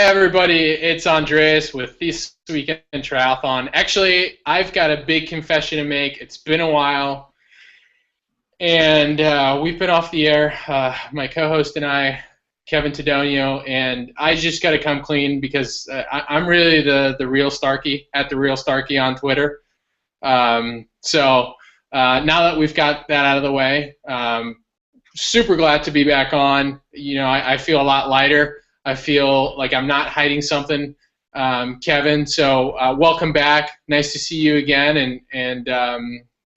everybody, it's Andreas with This Weekend Triathlon. Actually, I've got a big confession to make. It's been a while, and we've been off the air, my co-host and I, Kevin Tedonio, and I just got to come clean because I'm really the real Starkey, at the real Starkey on Twitter. So now that we've got that out of the way, super glad to be back on. You know, I feel a lot lighter. I feel like I'm not hiding something, Kevin. So welcome back. Nice to see you again. And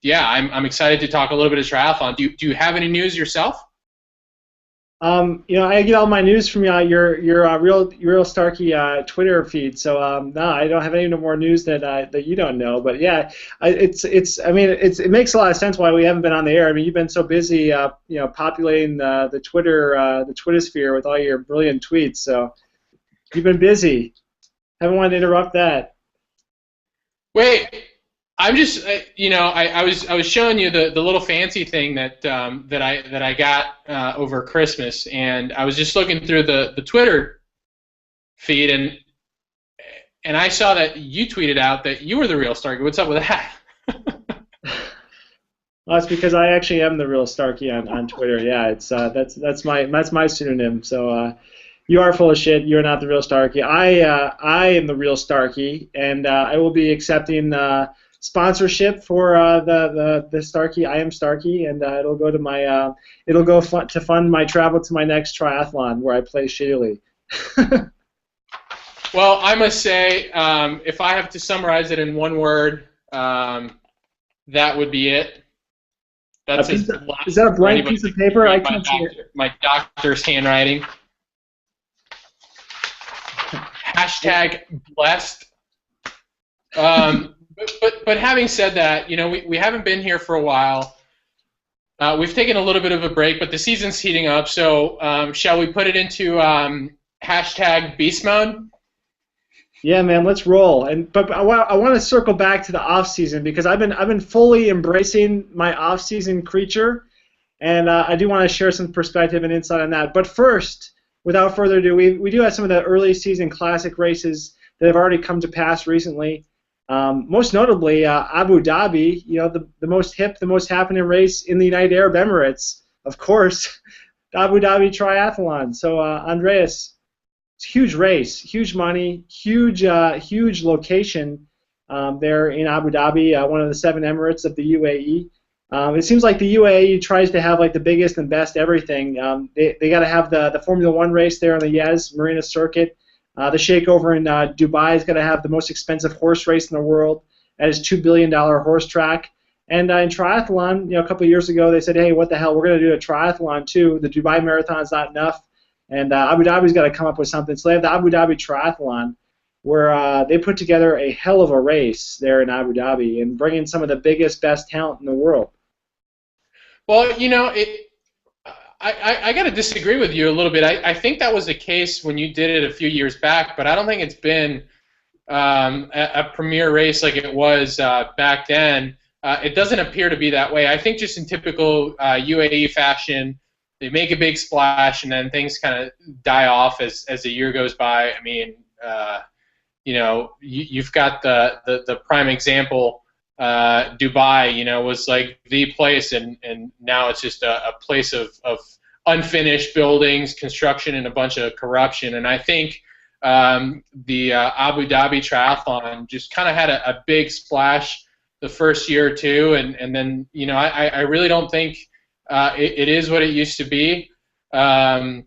yeah, I'm excited to talk a little bit of triathlon. Do you have any news yourself? You know, I get all my news from your real Starkey Twitter feed. So no, I don't have any more news that you don't know. But yeah, it makes a lot of sense why we haven't been on the air. I mean, you've been so busy, you know, populating the Twitter sphere with all your brilliant tweets. So you've been busy. Haven't wanted to interrupt that. Wait. I'm just, you know, I was showing you the little fancy thing that I got over Christmas, and I was just looking through the Twitter feed, and I saw that you tweeted out that you were the real Starkey. What's up with that? Well, it's because I actually am the real Starkey on Twitter. Yeah, it's that's my pseudonym. So you are full of shit. You're not the real Starkey. I am the real Starkey, and I will be accepting sponsorship for the Starkey. I am Starkey, and it'll go to to fund my travel to my next triathlon where I play shittily. Well, I must say, if I have to summarize it in one word, that would be it. That's is that a blank piece of paper? I can't see it. My doctor's handwriting. Hashtag blessed. But having said that, you know, we haven't been here for a while. We've taken a little bit of a break, but the season's heating up. So shall we put it into hashtag beast mode? Yeah, man, let's roll. But I want to circle back to the off season because I've been fully embracing my off season creature, and I do want to share some perspective and insight on that. But first, without further ado, we do have some of the early season classic races that have already come to pass recently. Most notably, Abu Dhabi, you know, the most hip, the most happening race in the United Arab Emirates, of course, the Abu Dhabi Triathlon. So, Andreas, it's a huge race, huge money, huge location there in Abu Dhabi, one of the 7 Emirates of the UAE. It seems like the UAE tries to have like the biggest and best everything. They got to have the Formula One race there on the Yes Marina circuit. The Sheikh over in Dubai is going to have the most expensive horse race in the world at his $2 billion horse track. And in triathlon, you know, a couple of years ago, they said, hey, what the hell, we're going to do a triathlon too. The Dubai Marathon's not enough, and Abu Dhabi's got to come up with something. So they have the Abu Dhabi Triathlon, where they put together a hell of a race there in Abu Dhabi and bring in some of the biggest, best talent in the world. Well, you know, I got to disagree with you a little bit. I think that was the case when you did it a few years back, but I don't think it's been a premier race like it was back then. It doesn't appear to be that way. I think just in typical UAE fashion, they make a big splash and then things kind of die off as the year goes by. I mean, you know, you've got the prime example. Dubai, you know, was like the place, and now it's just a place of unfinished buildings, construction, and a bunch of corruption. And I think the Abu Dhabi Triathlon just kind of had a big splash the first year or two, and then, you know, I really don't think it is what it used to be. You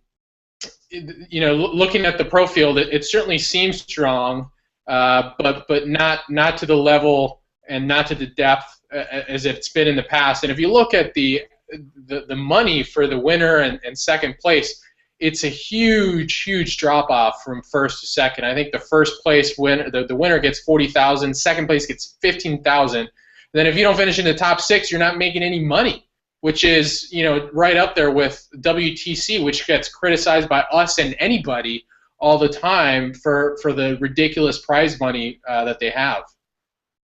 know, looking at the pro field, it certainly seems strong, but not to the level and not to the depth as it's been in the past. And if you look at the money for the winner and second place, it's a huge drop-off from first to second. I think the first place winner, the winner gets $40,000, second place gets $15,000. Then if you don't finish in the top 6, you're not making any money, which is, you know, right up there with WTC, which gets criticized by us and anybody all the time for the ridiculous prize money that they have.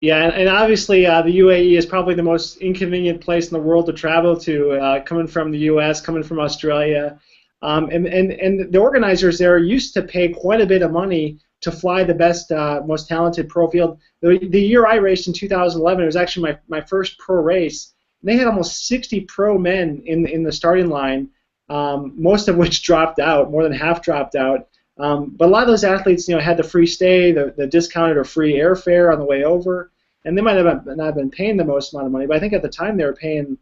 Yeah, and obviously the UAE is probably the most inconvenient place in the world to travel to, coming from the U.S., coming from Australia. And the organizers there used to pay quite a bit of money to fly the best, most talented pro field. The year I raced in 2011, it was actually my first pro race. And they had almost 60 pro men in the starting line, most of which dropped out, more than half dropped out. But a lot of those athletes, had the free stay, the discounted or free airfare on the way over, and they might have not been paying the most amount of money. But I think at the time they were paying,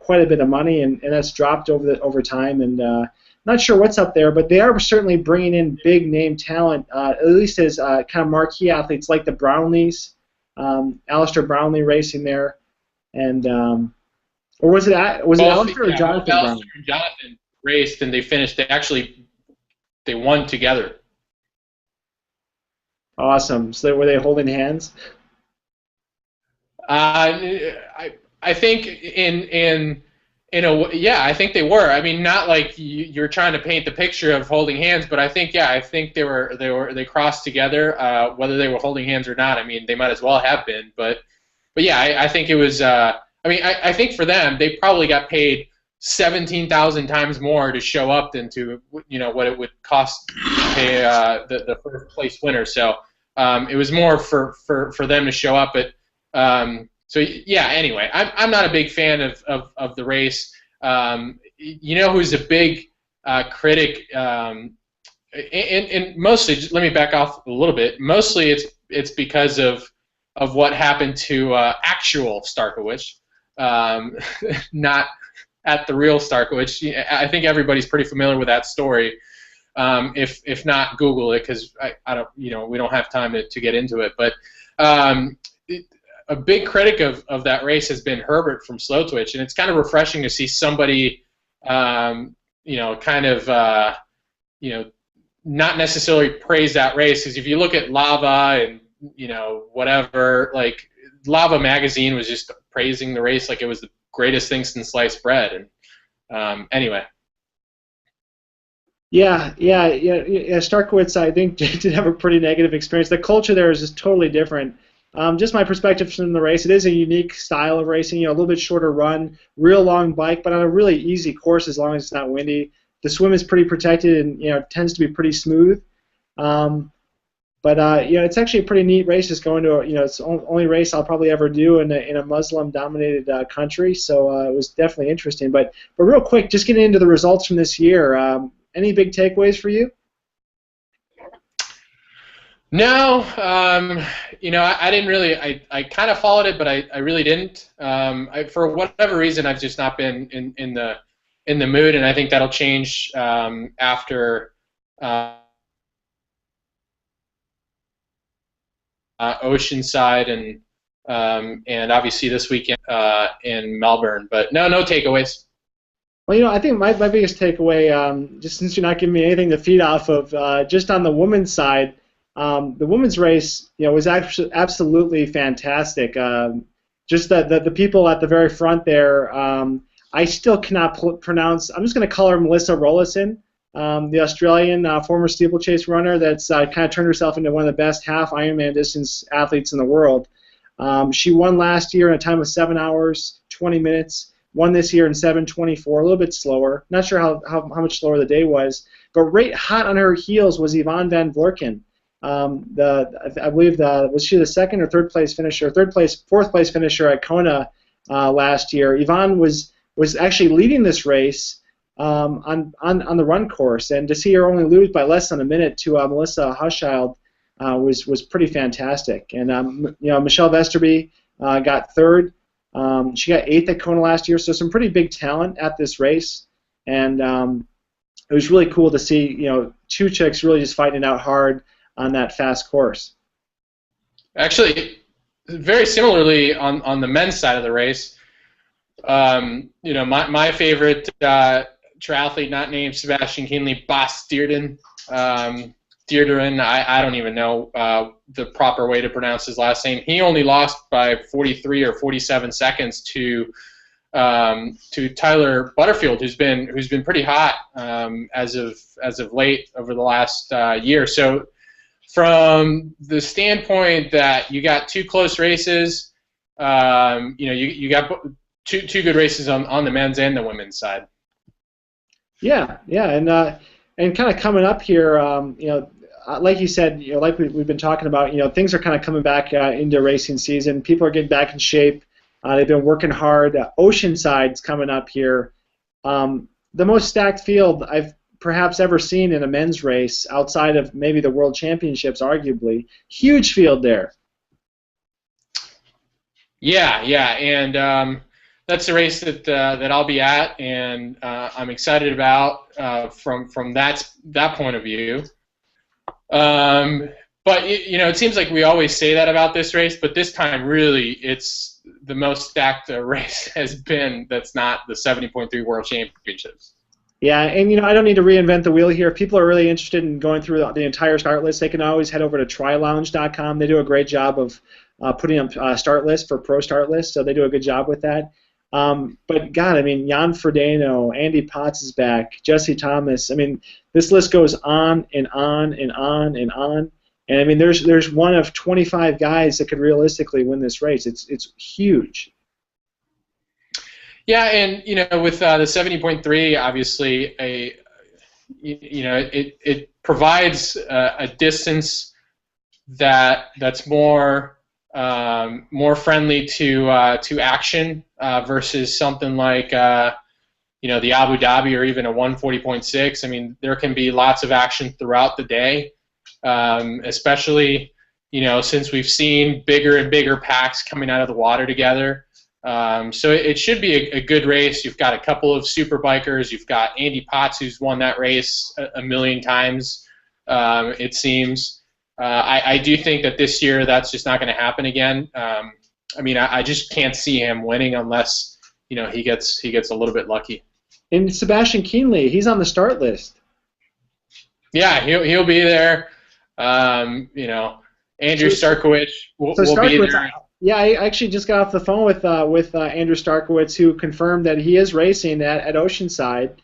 quite a bit of money, and that's dropped over time. And not sure what's up there, but they are certainly bringing in big name talent, at least as kind of marquee athletes like the Brownlees, Alistair Brownlee racing there, and or was it Alistair or Jonathan? Alistair and Jonathan raced, and they finished. They won together. Awesome. So were they holding hands? I think I think they were. I mean, not like you're trying to paint the picture of holding hands, but I think they crossed together. Whether they were holding hands or not, I mean, they might as well have been. But yeah, I think it was. I think for them, they probably got paid 17,000 times more to show up than to what it would cost to pay the first place winner. So it was more for them to show up. But so yeah. Anyway, I'm not a big fan of the race. Who's a big critic? And mostly, let me back off a little bit. Mostly, it's because of what happened to actual Starkowicz, not at the real Starkowicz. I think everybody's pretty familiar with that story. If not, Google it, because I don't, we don't have time to get into it. But a big critic of that race has been Herbert from Slow Twitch, and it's kind of refreshing to see somebody, not necessarily praise that race, because if you look at Lava and whatever, like Lava magazine was just praising the race like it was the greatest thing since sliced bread. And anyway. Yeah. Starkowicz, I think, did have a pretty negative experience. The culture there is just totally different. Just my perspective from the race, it is a unique style of racing. A little bit shorter run, real long bike, but on a really easy course as long as it's not windy. The swim is pretty protected and tends to be pretty smooth. But it's actually a pretty neat race. Just going to it's the only race I'll probably ever do in a Muslim-dominated country. So it was definitely interesting. But real quick, just getting into the results from this year. Any big takeaways for you? No, I didn't really. I kind of followed it, but I really didn't. For whatever reason, I've just not been in the mood, and I think that'll change after. Oceanside and obviously this weekend in Melbourne, but no takeaways. Well, I think my biggest takeaway, just since you're not giving me anything to feed off of, just on the women's side, the women's race, was actually absolutely fantastic. Just the people at the very front there, I still cannot pronounce. I'm just going to call her Melissa Roloson. The Australian former steeplechase runner that's kind of turned herself into one of the best half Ironman distance athletes in the world. She won last year in a time of 7 hours, 20 minutes, won this year in 7:24, a little bit slower. Not sure how much slower the day was. But right hot on her heels was Yvonne van Vlerken. I believe was she the second or third place finisher? Fourth place finisher at Kona last year. Yvonne was actually leading this race on the run course, and to see her only lose by less than a minute to Melissa Huschild was pretty fantastic. And Michelle Vesterby got third. She got eighth at Kona last year, so some pretty big talent at this race, and it was really cool to see two chicks really just fighting it out hard on that fast course. Actually, very similarly on the men's side of the race, my favorite triathlete, not named Sebastian Kienle, Bas Deerden. Deerden, I don't even know the proper way to pronounce his last name. He only lost by 43 or 47 seconds to Tyler Butterfield, who's been pretty hot as of late over the last year. So from the standpoint that you got two close races, you got two good races on the men's and the women's side. Yeah, yeah, and kind of coming up here, like you said, like we've been talking about, things are kind of coming back into racing season. People are getting back in shape. They've been working hard. Oceanside's coming up here. The most stacked field I've perhaps ever seen in a men's race outside of maybe the World Championships, arguably. Huge field there. Yeah, yeah, and that's the race that I'll be at, and I'm excited about from that point of view. But it seems like we always say that about this race, but this time really it's the most stacked race has been that's not the 70.3 World Championships. Yeah, and I don't need to reinvent the wheel here. If people are really interested in going through the entire start list, they can always head over to trylounge.com. They do a great job of putting up start list for pro start list, so they do a good job with that. But God, I mean, Jan Frodeno, Andy Potts is back, Jesse Thomas. I mean, this list goes on and on and on and on. And I mean, there's one of 25 guys that could realistically win this race. It's huge. Yeah, and with the 70.3, obviously, it provides a distance that's more friendly to action versus something like the Abu Dhabi or even a 140.6. I mean, there can be lots of action throughout the day, especially since we've seen bigger and bigger packs coming out of the water together. So it should be a good race. You've got a couple of super bikers. You've got Andy Potts, who's won that race a million times, it seems. I do think that this year that's just not going to happen again. I mean, I just can't see him winning unless he gets a little bit lucky. And Sebastian Kienle, he's on the start list. Yeah, he'll be there. Andrew Starkowicz will be there. Yeah, I actually just got off the phone with Andrew Starkowicz, who confirmed that he is racing at Oceanside.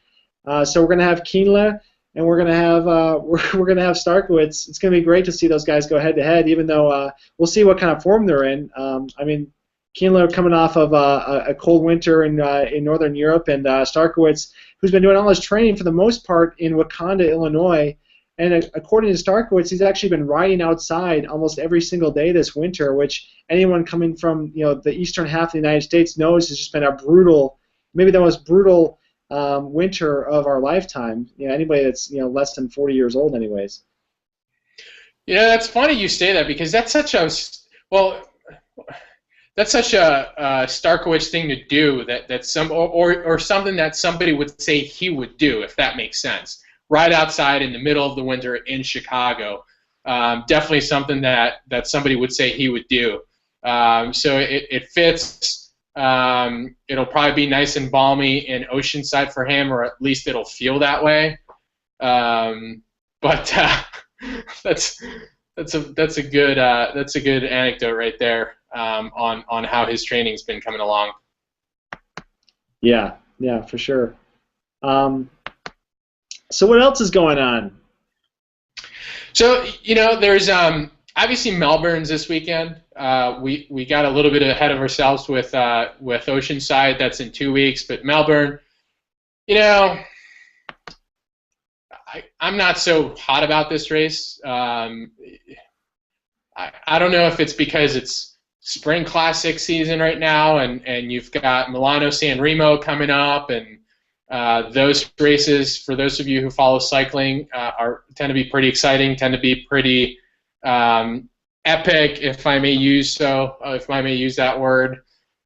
So we're going to have Kienle and we're going to have Starkowicz. It's going to be great to see those guys go head to head, even though we'll see what kind of form they're in. I mean, Kienle coming off of a cold winter in Northern Europe, and Starkowicz, who's been doing all his training for the most part in Wakanda, Illinois. And according to Starkowicz, he's actually been riding outside almost every single day this winter, which anyone coming from the eastern half of the United States knows has just been a brutal, maybe the most brutal winter of our lifetime. Anybody that's less than 40 years old, anyways. That's funny you say that, because that's such a Starkowicz thing to do, that something that somebody would say he would do, if that makes sense. Right outside in the middle of the winter in Chicago. Definitely something that somebody would say he would do. So it fits. It'll probably be nice and balmy in Oceanside for him, or at least it'll feel that way. But that's a good anecdote right there on how his training's been coming along. Yeah, for sure. So what else is going on? So there's obviously Melbourne's this weekend. We got a little bit ahead of ourselves with Oceanside. That's in 2 weeks, but Melbourne, I'm not so hot about this race. I don't know if it's because it's Spring Classic season right now, and you've got Milano San Remo coming up, and those races, for those of you who follow cycling, tend to be pretty exciting, tend to be pretty epic, if I may use that word.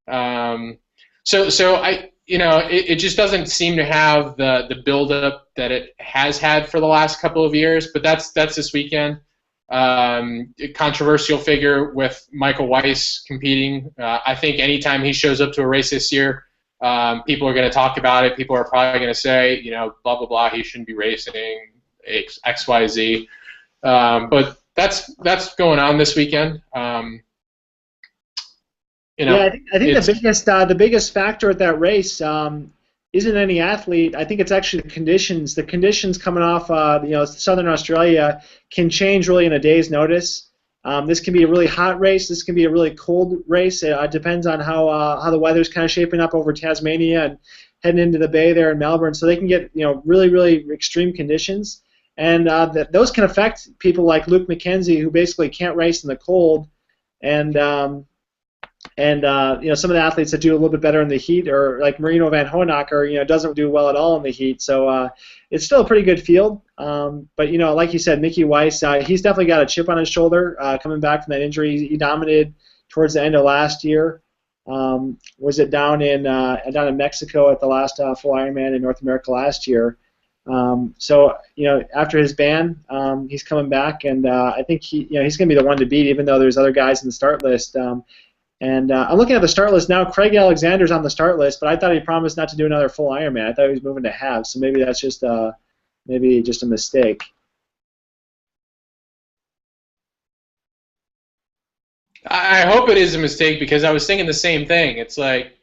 So it just doesn't seem to have the buildup that it has had for the last couple of years. But that's this weekend. A controversial figure with Michael Weiss competing. I think anytime he shows up to a race this year, people are going to talk about it. People are probably going to say, blah, blah, blah, he shouldn't be racing, X, Y, Z. But that's going on this weekend. Yeah, I think the biggest factor at that race isn't any athlete. I think it's actually the conditions. The conditions coming off, Southern Australia can change really in a day's notice. This can be a really hot race. This can be a really cold race. It depends on how the weather's kind of shaping up over Tasmania. And heading into the bay there in Melbourne, so they can get really, really extreme conditions, and those can affect people like Luke McKenzie, who basically can't race in the cold, and some of the athletes that do a little bit better in the heat, or like Marino van Hoenacker, doesn't do well at all in the heat. So it's still a pretty good field. But like you said, Mickey Weiss, he's definitely got a chip on his shoulder coming back from that injury. He dominated towards the end of last year. Was it down in Mexico at the last full Ironman in North America last year? So after his ban, he's coming back, and I think he's going to be the one to beat, even though there's other guys in the start list. And I'm looking at the start list now. Craig Alexander's on the start list, but I thought he promised not to do another full Ironman. I thought he was moving to halves, so maybe that's just a mistake. I hope it is a mistake, because I was thinking the same thing. It's like,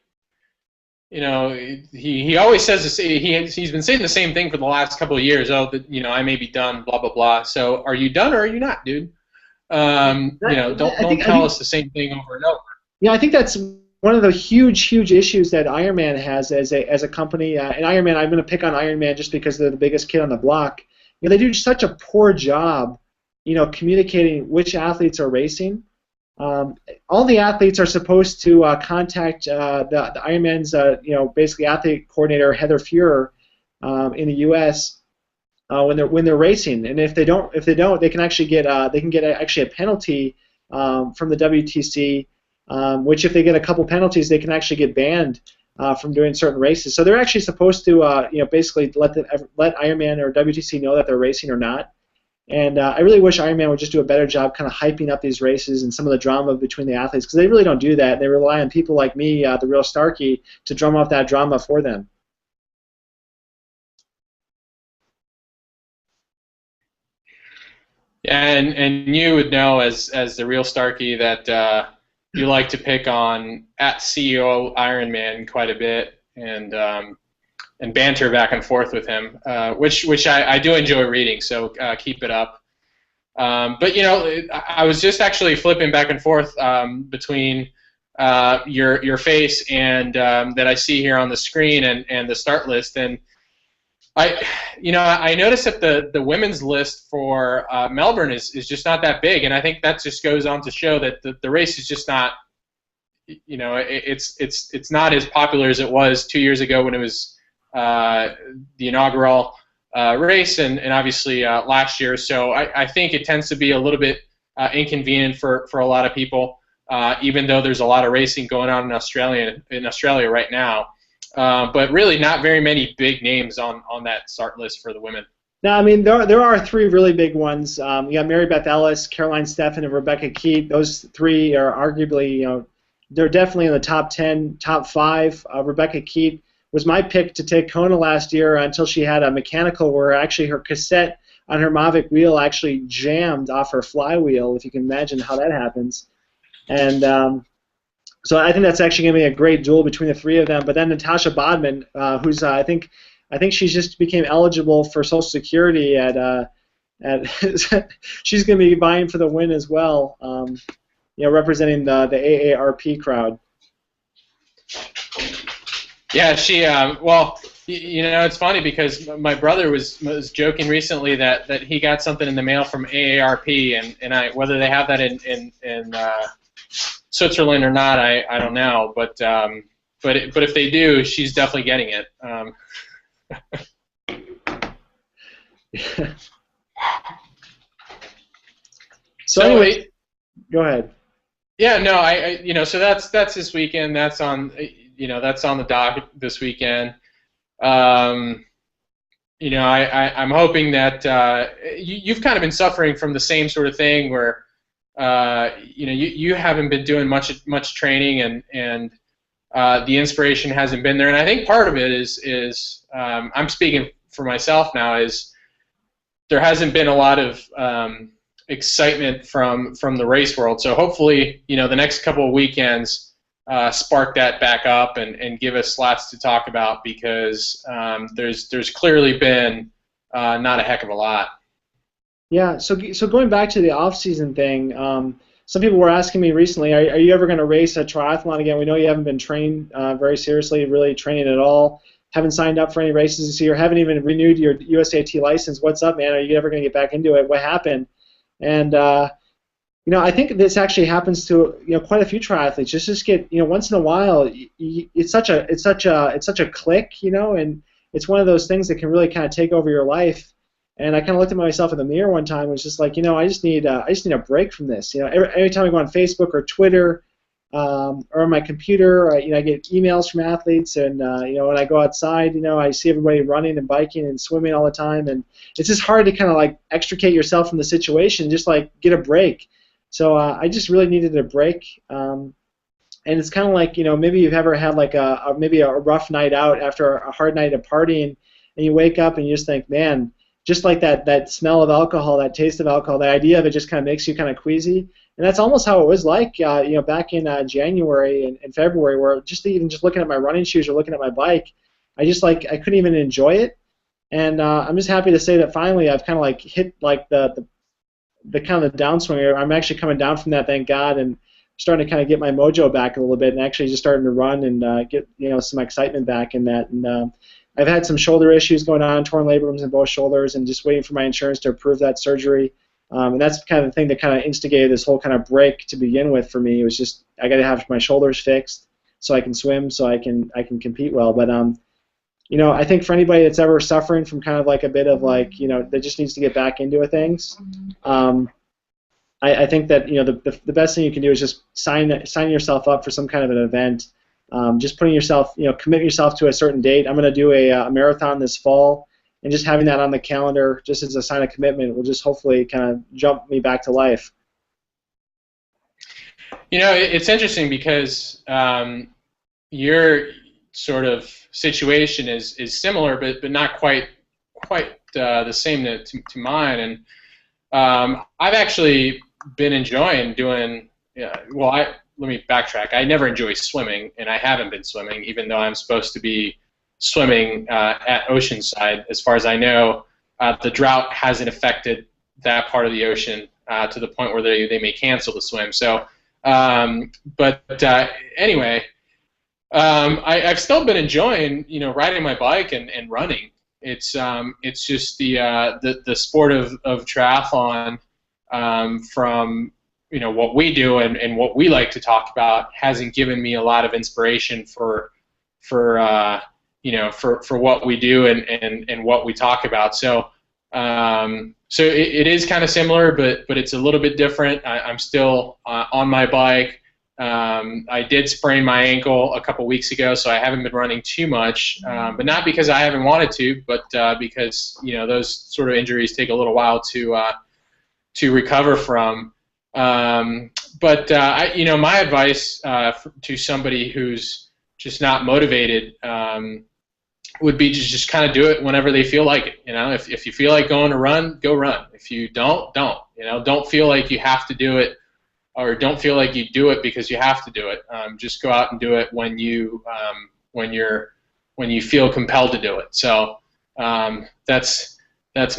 he always says this, he's been saying the same thing for the last couple of years. Oh, I may be done, blah blah blah. So are you done or are you not, dude? Don't tell us the same thing over and over. Yeah, I think that's one of the huge issues that Ironman has as a company. And Ironman, I'm going to pick on Ironman just because they're the biggest kid on the block. They do such a poor job, communicating which athletes are racing. All the athletes are supposed to contact the Ironman's, basically athlete coordinator Heather Fuhrer in the U.S. When they're racing, and if they don't, they can actually get a penalty from the WTC. Which, if they get a couple penalties, they can actually get banned from doing certain races. So they're actually supposed to, basically let Ironman or WTC know that they're racing or not. And I really wish Ironman would just do a better job kind of hyping up these races and some of the drama between the athletes, because they really don't do that. They rely on people like me, the real Starkey, to drum up that drama for them. Yeah, and you would know as the real Starkey that you like to pick on at CEO Ironman quite a bit, and banter back and forth with him, which I do enjoy reading. So keep it up. But I was just actually flipping back and forth between your face and that I see here on the screen and the start list, and I noticed that the women's list for Melbourne is just not that big, and I think that just goes on to show that the race is just not, it's not as popular as it was 2 years ago when it was the inaugural race, and obviously last year. So I think it tends to be a little bit inconvenient for a lot of people, even though there's a lot of racing going on in Australia right now. But really not very many big names on that start list for the women. No, I mean, there are three really big ones. You got Mary Beth Ellis, Caroline Steffen, and Rebecca Keat. Those three are arguably, they're definitely in the top 10, top 5. Rebecca Keat was my pick to take Kona last year until she had a mechanical where actually her cassette on her Mavic wheel actually jammed off her flywheel, if you can imagine how that happens. And so I think that's actually going to be a great duel between the three of them. But then Natasha Bodman, who's I think she just became eligible for Social Security at she's going to be vying for the win as well. Representing the AARP crowd. Yeah, she well, it's funny because my brother was joking recently that he got something in the mail from AARP, and whether they have that in Switzerland or not, I don't know, but if they do, she's definitely getting it. So anyway, go ahead. Yeah, no, so that's this weekend. That's on the docket this weekend. I'm hoping that you've kind of been suffering from the same sort of thing where you haven't been doing much training, and the inspiration hasn't been there. And I think part of it is I'm speaking for myself now, is there hasn't been a lot of excitement from the race world. So hopefully, the next couple of weekends spark that back up and give us lots to talk about, because there's clearly been not a heck of a lot. Yeah, so going back to the off-season thing, some people were asking me recently, are you ever going to race a triathlon again? We know you haven't been trained very seriously, really training at all. haven't signed up for any races this year, haven't even renewed your USAT license. What's up, man? Are you ever going to get back into it? What happened? And I think this actually happens to quite a few triathletes. Just get once in a while, it's such a click, and it's one of those things that can really kind of take over your life. And I kind of looked at myself in the mirror one time and was just like, I just need a break from this. Every time I go on Facebook or Twitter or on my computer, I get emails from athletes, and when I go outside, I see everybody running and biking and swimming all the time, and it's just hard to kind of like extricate yourself from the situation, just like get a break. So I just really needed a break. And it's kind of like, maybe you've ever had like maybe a rough night out after a hard night of partying, and you wake up and you just think, man, just like that smell of alcohol, that taste of alcohol, the idea of it just kind of makes you kind of queasy. And that's almost how it was like, back in January and February, where just looking at my running shoes or looking at my bike, I couldn't even enjoy it. And I'm just happy to say that finally I've kind of like hit like the kind of the downswing. I'm actually coming down from that, thank God, and starting to kind of get my mojo back a little bit, and actually just starting to run and get some excitement back in that. And I've had some shoulder issues going on, torn labrums in both shoulders, and just waiting for my insurance to approve that surgery. And that's kind of the thing that kind of instigated this whole kind of break to begin with for me. It was just I got to have my shoulders fixed so I can swim, so I can compete well. But I think for anybody that's ever suffering from kind of like a bit of like that just needs to get back into things, I think that the best thing you can do is just sign yourself up for some kind of an event. Just putting yourself, commit yourself to a certain date. I'm going to do a marathon this fall, and just having that on the calendar, just as a sign of commitment, will just hopefully kind of jump me back to life. It's interesting because your sort of situation is similar, but not quite the same to mine. And I've actually been enjoying doing. Let me backtrack. I never enjoy swimming, and I haven't been swimming, even though I'm supposed to be swimming at Oceanside. As far as I know, the drought hasn't affected that part of the ocean to the point where they may cancel the swim. So, anyway, I've still been enjoying, riding my bike and running. It's just the sport of triathlon from what we do and what we like to talk about hasn't given me a lot of inspiration for what we do and what we talk about. So it is kind of similar, but it's a little bit different. I'm still on my bike. I did sprain my ankle a couple weeks ago, so I haven't been running too much, but not because I haven't wanted to, but because those sort of injuries take a little while to recover from. My advice to somebody who's just not motivated would be to just kind of do it whenever they feel like it. If you feel like going to run, go run. If you don't. Don't feel like you have to do it, or don't feel like you do it because you have to do it. Just go out and do it when you feel compelled to do it. So that's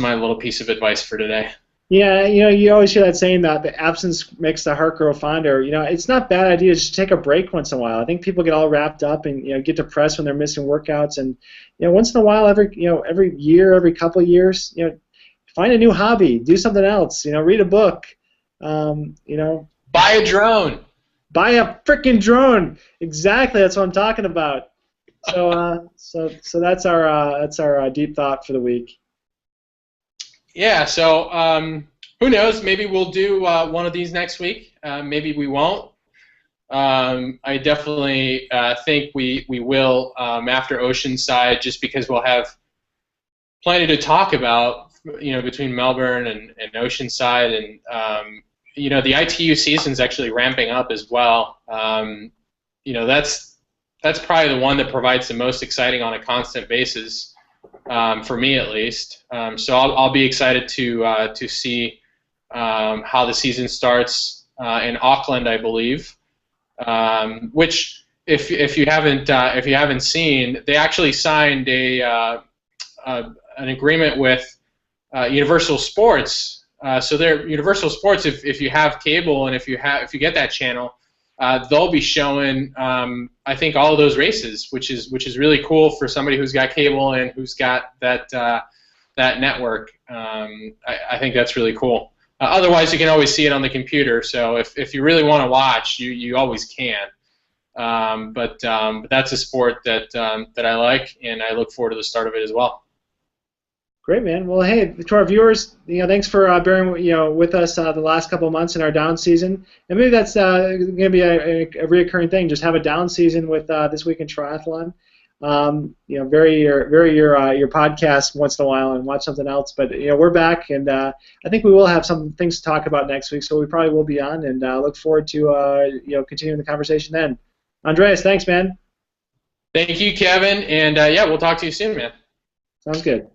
my little piece of advice for today. Yeah, you always hear that saying that the absence makes the heart grow fonder. It's not a bad idea just to take a break once in a while. I think people get all wrapped up and get depressed when they're missing workouts. And once in a while, every year, every couple of years, find a new hobby, do something else. Read a book. Buy a drone. Buy a freaking drone. Exactly, that's what I'm talking about. So that's our deep thought for the week. Yeah, so who knows? Maybe we'll do one of these next week. Maybe we won't. I definitely think we will after Oceanside, just because we'll have plenty to talk about, between Melbourne and Oceanside, and the ITU season's actually ramping up as well. That's probably the one that provides the most exciting on a constant basis. For me at least. So I'll be excited to see how the season starts in Auckland, I believe. Which, if you haven't seen, they actually signed an agreement with Universal Sports. So they're Universal Sports. If you have cable and if you get that channel, they'll be showing, I think, all of those races, which is really cool for somebody who's got cable and who's got that network. I think that's really cool. Otherwise, you can always see it on the computer. So if you really want to watch, you always can. But that's a sport that I like, and I look forward to the start of it as well. Great, man. Well, hey, to our viewers, thanks for bearing with us the last couple of months in our down season, and maybe that's going to be a reoccurring thing. Just have a down season with This Week in Triathlon. Vary your podcast once in a while and watch something else. But we're back, and I think we will have some things to talk about next week. So we probably will be on, and look forward to continuing the conversation then. Andreas, thanks, man. Thank you, Kevin, and yeah, we'll talk to you soon, man. Sounds good.